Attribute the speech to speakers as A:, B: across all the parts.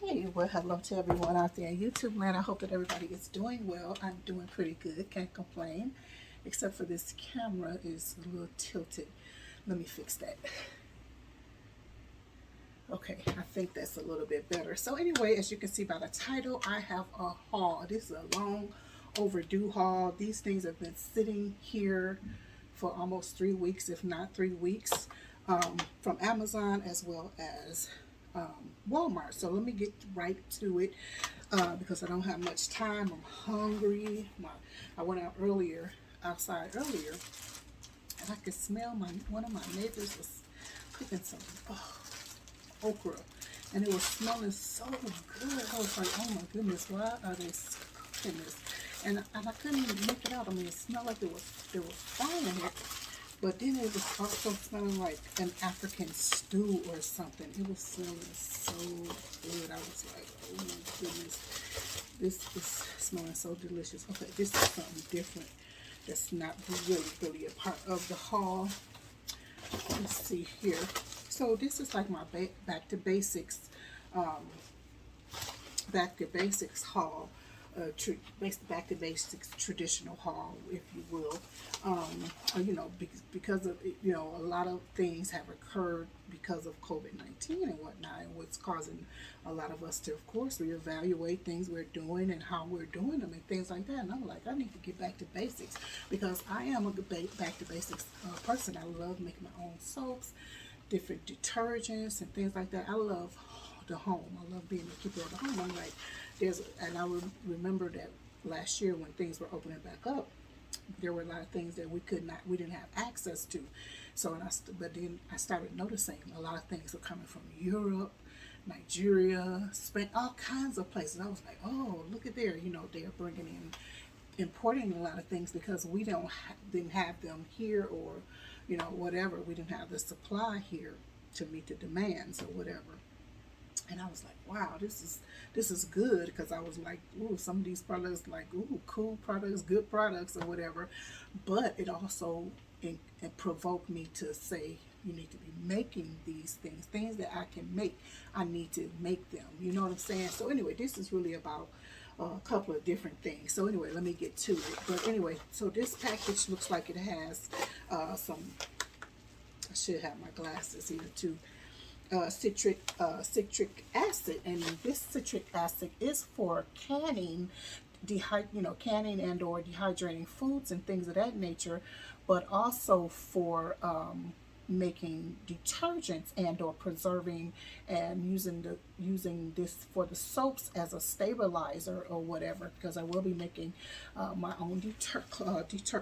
A: Hey, well, hello to everyone out there in YouTube land. I hope that everybody is doing well. I'm doing pretty good, can't complain, except for this camera is a little tilted. Let me fix that. Okay, I think that's a little bit better. So anyway, as you can see by the title, I have a haul. This is a long overdue haul. These things have been sitting here for almost 3 weeks, if not 3 weeks, from Amazon as well as Walmart. So let me get right to it because I don't have much time. I'm hungry. I went outside earlier, and I could smell one of my neighbors was cooking some okra, and it was smelling so good. I was like, oh my goodness, why are they cooking this? And I couldn't even make it out. I mean, it smelled like they were frying it, but then it was also smelling like an African stew or something. It was smelling so good. I was like, oh my goodness, this is smelling so delicious. Okay, this is something different that's not really a part of the haul. Let's see here. So this is like my back to basics haul, back to basics traditional haul, if you will. Because of a lot of things have occurred because of COVID-19 and whatnot, and what's causing a lot of us to, of course, reevaluate things we're doing and how we're doing them and things like that. And I'm like, I need to get back to basics because I am a back to basics person. I love making my own soaps, different detergents and things like that. I love the home. I love being a keeper of the home. I'm like, and I remember that last year when things were opening back up, there were a lot of things that we didn't have access to. So, but then I started noticing a lot of things were coming from Europe, Nigeria, Spain, all kinds of places. I was like, oh, look at there. They're bringing importing a lot of things because we didn't have them here, or whatever. We didn't have the supply here to meet the demands or whatever. And I was like, wow, this is good, because I was like, ooh, some of these products, like, ooh, cool products, good products or whatever. But it also it provoked me to say, you need to be making these things that I can make. I need to make them. You know what I'm saying? So anyway, this is really about a couple of different things. So anyway, let me get to it. But anyway, so this package looks like it has some, I should have my glasses here too, citric acid, and this citric acid is for canning, canning and or dehydrating foods and things of that nature, but also for making detergents and or preserving, and using this for the soaps as a stabilizer or whatever, because I will be making my own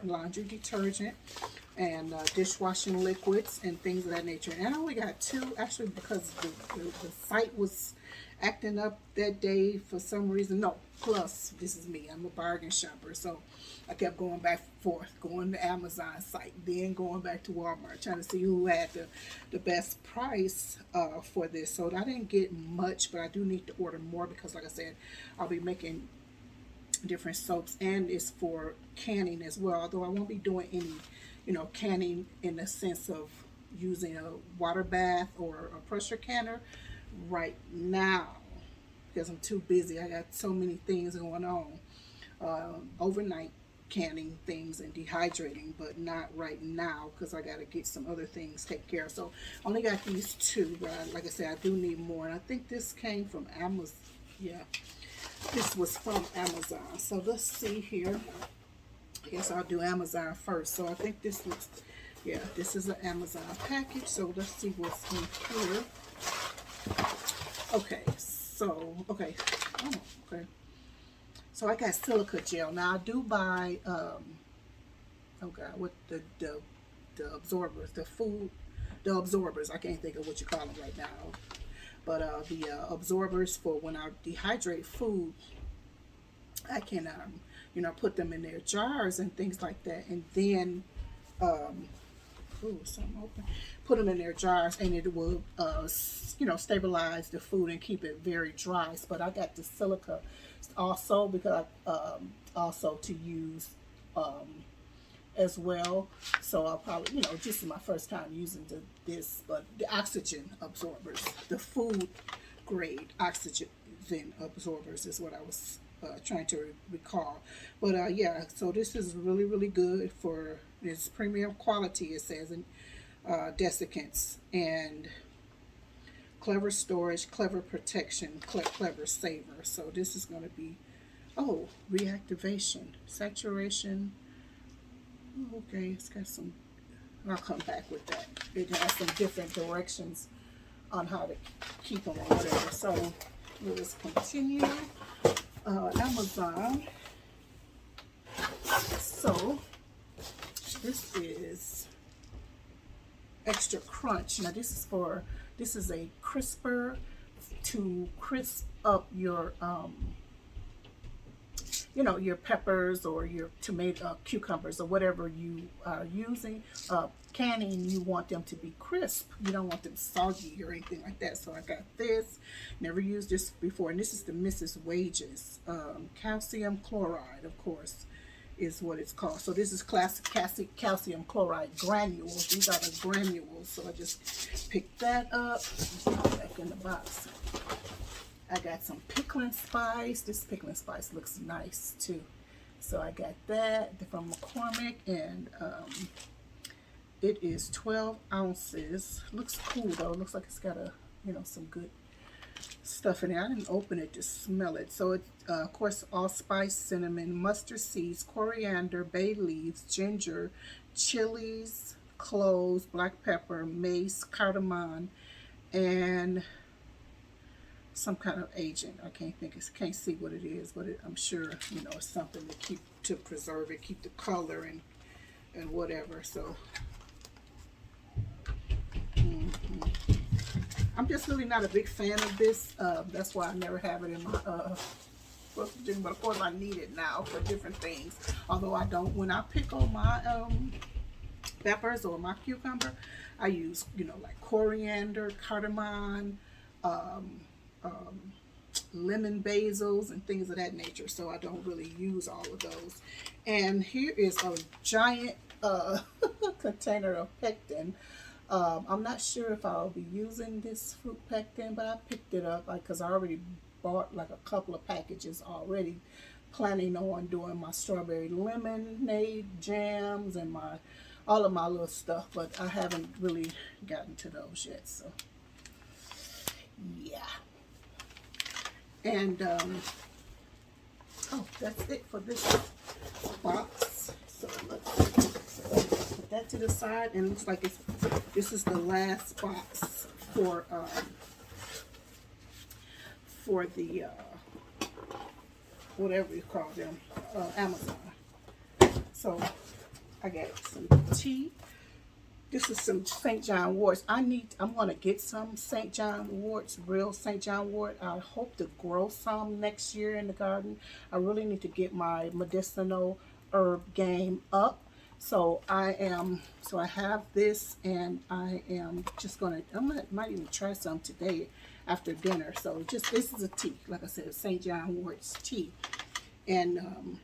A: laundry detergent and dishwashing liquids and things of that nature. And I only got two, actually, because the site was acting up that day for some reason. No, plus this is me, I'm a bargain shopper, so I kept going back and forth, going to Amazon site, then going back to Walmart, trying to see who had the best price for this. So I didn't get much, but I do need to order more because, like I said, I'll be making different soaps, and it's for canning as well, although I won't be doing any canning in the sense of using a water bath or a pressure canner right now, because I'm too busy. I got so many things going on, overnight canning things and dehydrating, but not right now because I got to get some other things taken care of. So only got these two, but like I said, I do need more. And I think this came from Amazon. Yeah, this was from Amazon. So let's see here. I guess I'll do Amazon first. So I think this looks, yeah, this is an Amazon package. So let's see what's in here. Okay, okay. So I got silica gel. Now I do buy, oh God, what the absorbers, the absorbers. I can't think of what you call them right now. But the absorbers for when I dehydrate food, I can, put them in their jars and things like that, and then, something open. Put them in their jars, and it will, stabilize the food and keep it very dry. But I got the silica also because also to use as well. So I'll probably, this is my first time using this, but the oxygen absorbers, the food grade oxygen absorbers is what I was trying to recall. But yeah, so this is really, really good for its premium quality, it says, in desiccants, and clever storage, clever protection, clever saver. So this is going to be, oh, reactivation, saturation. Oh, okay, it's got some, I'll come back with that. It has some different directions on how to keep them or whatever. So we'll just continue. Amazon. So this is extra crunch. Now this is a crisper to crisp up your your peppers or your tomato, cucumbers, or whatever you are using. Canning, you want them to be crisp. You don't want them soggy or anything like that. So I got this. Never used this before, and this is the Mrs. Wages. Calcium chloride, of course, is what it's called. So this is classic calcium chloride granules. These are the granules. So I just picked that up. Back in the box. I got some pickling spice. This pickling spice looks nice too. So I got that from McCormick, and it is 12 ounces. Looks cool though. Looks like it's got some good stuff in there. I didn't open it to smell it. So it's of course allspice, cinnamon, mustard seeds, coriander, bay leaves, ginger, chilies, cloves, black pepper, mace, cardamom, and some kind of agent. I can't see what it is, but I'm sure it's something to preserve it, keep the color and whatever. So I'm just really not a big fan of this. That's why I never have it in my but of course I need it now for different things. Although I don't, when I pickle my peppers or my cucumber, I use like coriander, cardamom, lemon basils, and things of that nature. So I don't really use all of those. And here is a giant container of pectin. I'm not sure if I'll be using this fruit pectin, but I picked it up because I already bought like a couple of packages already, planning on doing my strawberry lemonade jams and all of my little stuff, but I haven't really gotten to those yet. So yeah. And oh, that's it for this box. So let's put that to the side, and it looks like this is the last box for the whatever you call them, Amazon. So I got some tea. This is some St. John worts. I'm gonna get some St. John worts, real St. John wort. I hope to grow some next year in the garden. I really need to get my medicinal herb game up. So I have this, and I am just might even try some today after dinner. So this is a tea, like I said, St. John worts tea, and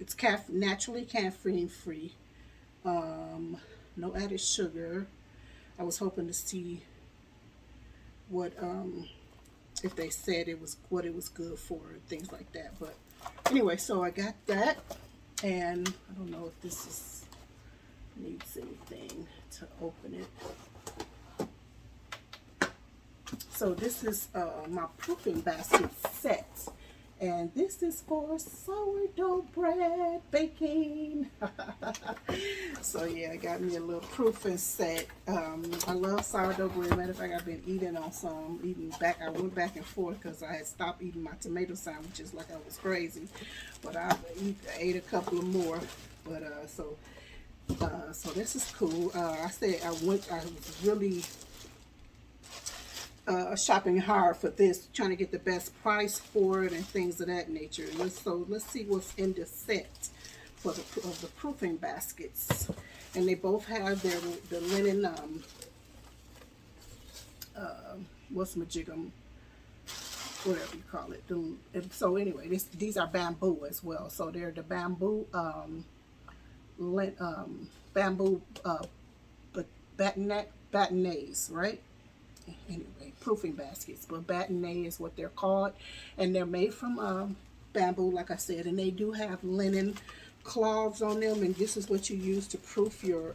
A: it's naturally caffeine free. No added sugar. I was hoping to see what if they said what it was good for, things like that. But anyway, so I got that, and I don't know if this needs anything to open it. So this is my proofing basket set. And this is for sourdough bread baking. So yeah, I got me a little proofing set. I love sourdough bread. Matter of fact, I've been eating on some. I went back and forth because I had stopped eating my tomato sandwiches like I was crazy. But I ate a couple of more. But so this is cool. I was really shopping hard for this, trying to get the best price for it and things of that nature. Let's see what's in this set for the proofing baskets. And they both have the linen whatchamajigam, whatever you call it. So anyway, these are bamboo as well. So they're the bamboo bamboo batonets, right? anyway, proofing baskets, but bâtonnet is what they're called, and they're made from bamboo, like I said, and they do have linen cloths on them, and this is what you use to proof your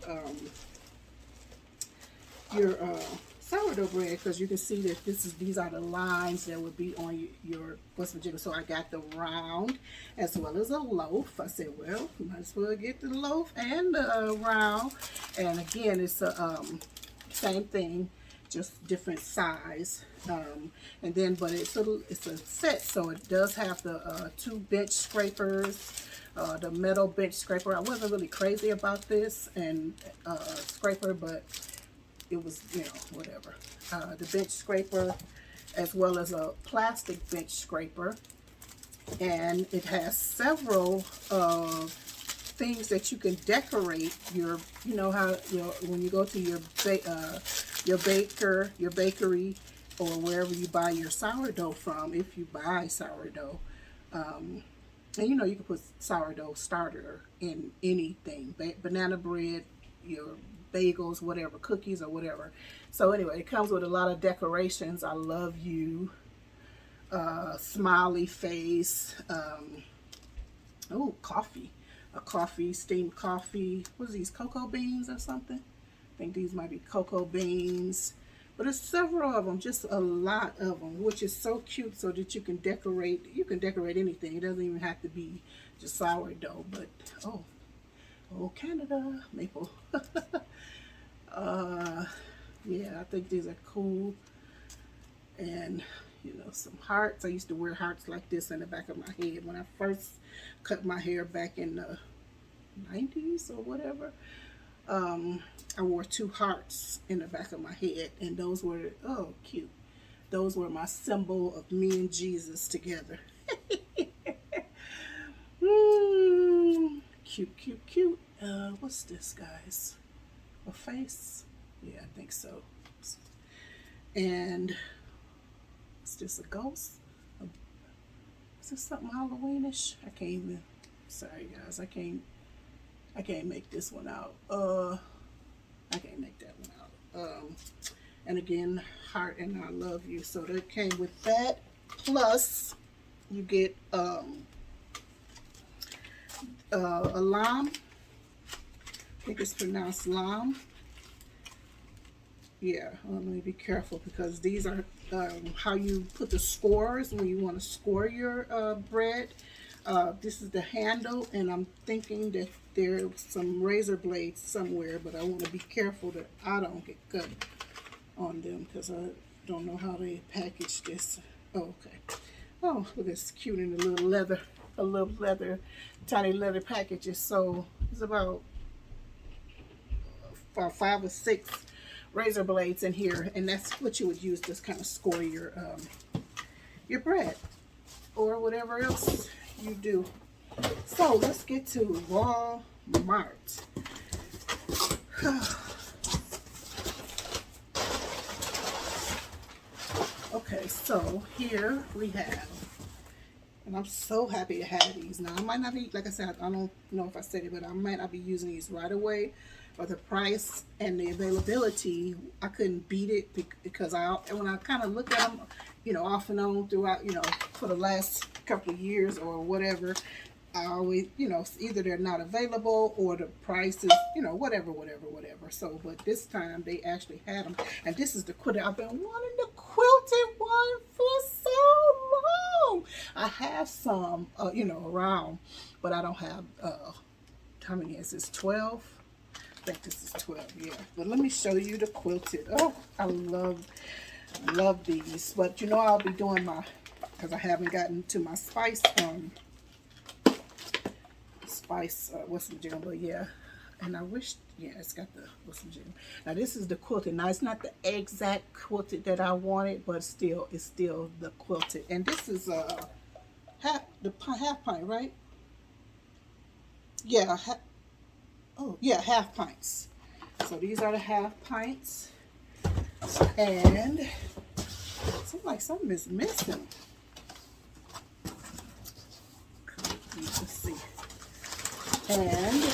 A: sourdough bread, because you can see that these are the lines that would be on your what's the So I got the round as well as a loaf. I said, well, might as well get the loaf and the round. And again, it's a same thing, just different size. And then, but it's a set, so it does have the 2 bench scrapers. The metal bench scraper. I wasn't really crazy about this and scraper, but it was, you know, whatever. The bench scraper, as well as a plastic bench scraper, and it has several things that you can decorate your, you know how when you go to your bakery, or wherever you buy your sourdough from, if you buy sourdough. And you know, you can put sourdough starter in anything, banana bread, your bagels, whatever, cookies or whatever. So anyway, it comes with a lot of decorations. I love you, smiley face, oh, coffee, a coffee, steamed coffee. What are these, cocoa beans or something? I think these might be cocoa beans. But there's several of them, just a lot of them, which is so cute, so that you can decorate anything. It doesn't even have to be just sourdough, but oh Canada maple. Yeah, I think these are cool. And you know, some hearts. I used to wear hearts like this in the back of my head when I first cut my hair back in the 90s or whatever. I wore 2 hearts in the back of my head, and those were, oh, cute. Those were my symbol of me and Jesus together. Cute, cute, cute. What's this, guys? A face? Yeah, I think so. And is this a ghost? Is this something Halloweenish? I can't even. Sorry, guys. I can't make this one out. I can't make that one out. And again, heart and I love you. So that came with that. Plus, you get a lime. I think it's pronounced lime. Yeah, let me be careful, because these are how you put the scores when you want to score your bread. This is the handle, and I'm thinking that there's some razor blades somewhere, but I want to be careful that I don't get cut on them, because I don't know how they package this. Oh, okay. Oh, look, it's cute in a little leather, tiny leather packages. So it's about 5 or 6 razor blades in here, and that's what you would use to kind of score your bread or whatever else you do. So let's get to Walmart. Okay, so here we have, and I'm so happy to have these. Now, I might not be, like I said, I don't know if I said it, but I might not be using these right away. But the price and the availability, I couldn't beat it, because when I kind of look at them, you know, off and on throughout, you know, for the last couple of years or whatever, I always, you know, either they're not available or the price is, you know, whatever. So, but this time they actually had them. And this is the quilted. I've been wanting the quilted one for so long. I have some, you know, around, but I don't have, how many is this, 12? I think this is 12, yeah. But let me show you the quilted. Oh, I love these. But you know, I'll be doing because I haven't gotten to my spice, what's the jam, but yeah. And I wish, yeah, it's got the what's the jam. Now this is the quilted. Now it's not the exact quilted that I wanted, but still, it's still the quilted. And this is half pint, right? Yeah, half pints. So these are the half pints, and it seems like something is missing. Let's see. And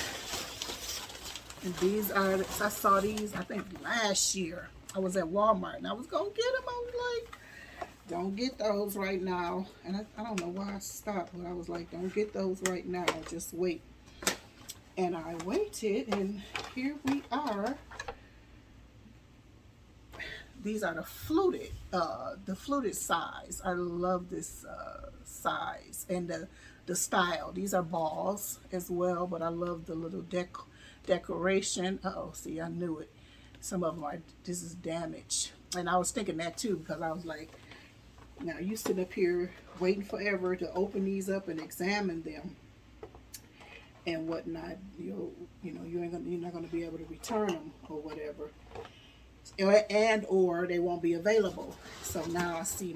A: these are, I saw these, I think last year. I was at Walmart and I was gonna get them. I was like, don't get those right now. And I don't know why I stopped, but I was like, don't get those right now. Just wait. And I waited, and here we are. These are the fluted size. I love this size and the style. These are balls as well, but I love the little decoration. Oh, see, I knew it. Some of them are. This is damaged, and I was thinking that too because I was like, now you sit up here waiting forever to open these up and examine them and whatnot. You're not gonna be able to return them or whatever. And or they won't be available. So now I see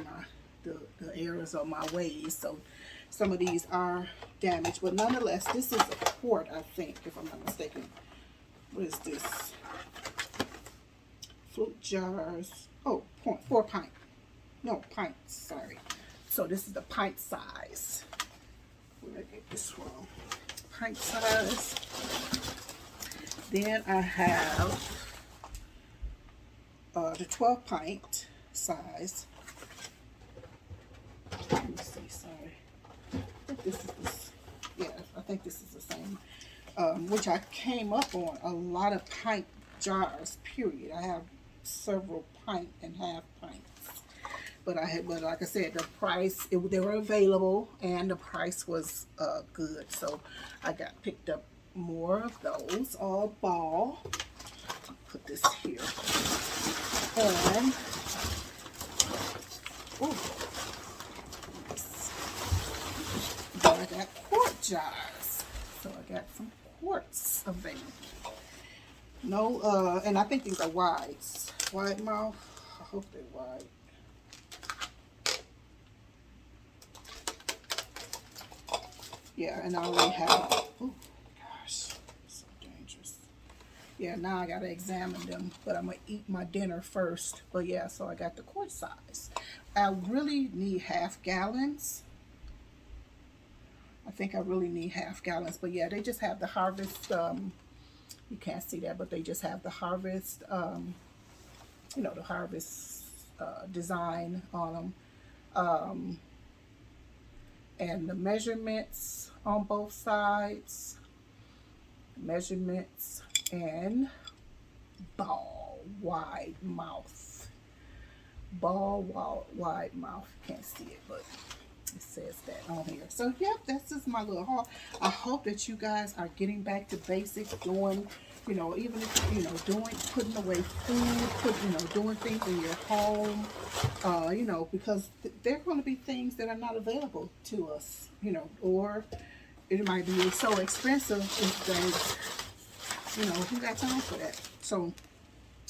A: the errors of my ways. So some of these are damaged, but nonetheless, this is a quart, I think, if I'm not mistaken. What is this? Fruit jars. Oh, 4 pint. No, pints. Sorry. So this is the pint size. Where did I get this from? Pint size. Then I have the 12 pint size. Let me see, sorry. I think this is this. Yeah, I think this is the same. Which I came up on a lot of pint jars, period. I have several pint and half pints. But like I said, the price, they were available and the price was good. So I picked up more of those, all ball. Put this here. And I got quart jars. So I got some quarts available. No, and I think these are wides. Wide mouth. I hope they're wide. Yeah, and I already have. Oh gosh, so dangerous. Yeah, now I gotta examine them, but I'm gonna eat my dinner first. But yeah, so I got the quart size. I really need half gallons. I think I really need half gallons, but yeah, they just have the Harvest. You can't see that, but they just have the Harvest. The Harvest design on them, and the measurements on both sides. Measurements and ball wide mouth. Ball wide mouth. Can't see it, but it says that on here. So yep, that's just my little haul. I hope that you guys are getting back to basics, doing, even if putting away food, doing things in your home, because there are going to be things that are not available to us, or it might be so expensive that who got time for that? So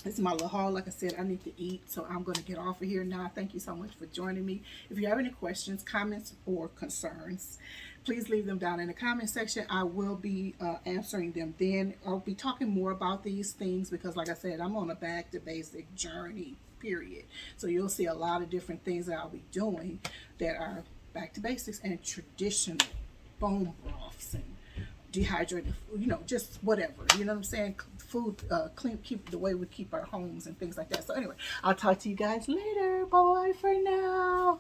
A: this is my little haul. Like I said, I need to eat, so I'm going to get off of here now. Thank you so much for joining me. If you have any questions, comments, or concerns, please leave them down in the comment section. I will be answering them then. I'll be talking more about these things because, like I said, I'm on a back to basic journey, period. So you'll see a lot of different things that I'll be doing that are back to basics and traditional bone broths and dehydrated, just whatever, you know what I'm saying? Food, clean, keep the way we keep our homes and things like that. So anyway, I'll talk to you guys later. Bye for now.